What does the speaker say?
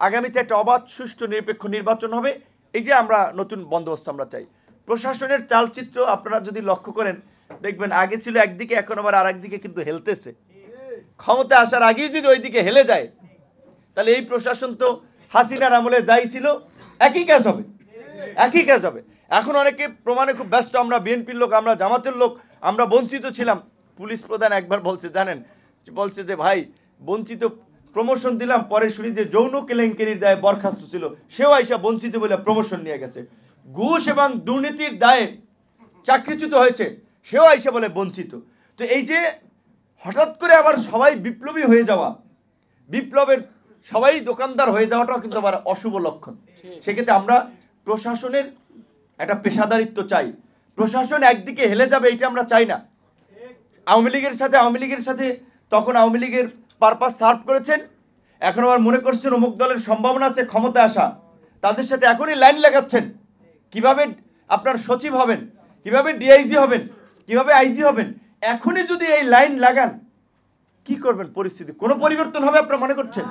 আগামীতে একটা অবাধ সুষ্ঠু নিরপেক্ষ নির্বাচন হবে, এই যে আমরা নতুন বন্দোবস্ত আমরা চাই। প্রশাসনের চালচিত্র আপনারা যদি লক্ষ্য করেন দেখবেন আগে ছিল একদিকে, এখন আবার আর একদিকে কিন্তু হেলতেছে। ক্ষমতা আসার আগেই যদি ওইদিকে হেলে যায় তাহলে এই প্রশাসন তো হাসিনার আমলে যাই ছিল একই কাজ হবে, একই কাজ হবে। এখন অনেকে প্রমাণে খুব ব্যস্ত, আমরা বিএনপির লোক, আমরা জামাতের লোক, আমরা বঞ্চিত ছিলাম। পুলিশ প্রধান একবার বলছে জানেন, বলছে যে ভাই বঞ্চিত, প্রমোশন দিলাম, পরে শুনি যে যৌন কেলেঙ্কারির দায়ে বরখাস্ত ছিল, সেও আইসা বঞ্চিত বলে প্রমোশন নিয়ে গেছে। ঘুষ এবং দুর্নীতির দায়ে চাকরিচ্যুত হয়েছে, সেও আইসা বলে বঞ্চিত। তো এই যে হঠাৎ করে আবার সবাই বিপ্লবী হয়ে যাওয়া, বিপ্লবের সবাই দোকানদার হয়ে যাওয়াটাও কিন্তু আবার অশুভ লক্ষণ। সেক্ষেত্রে আমরা প্রশাসনের একটা পেশাদারিত্ব চাই। প্রশাসন একদিকে হেলে যাবে এটা আমরা চাই না। আওয়ামী লীগের সাথে তখন আওয়ামী লীগের পারপাস সার্ভ করেছেন, এখন আবার মনে করছেন অমুক দলের সম্ভাবনা আছে ক্ষমতা আসা, তাদের সাথে এখনই লাইন লাগাচ্ছেন। কিভাবে আপনার সচিব হবেন, কিভাবে ডিআইজি হবেন, কিভাবে আইজি হবেন, এখনই যদি এই লাইন লাগান কি করবেন? পরিস্থিতি কোনো পরিবর্তন হবে আপনারা মনে করছেন?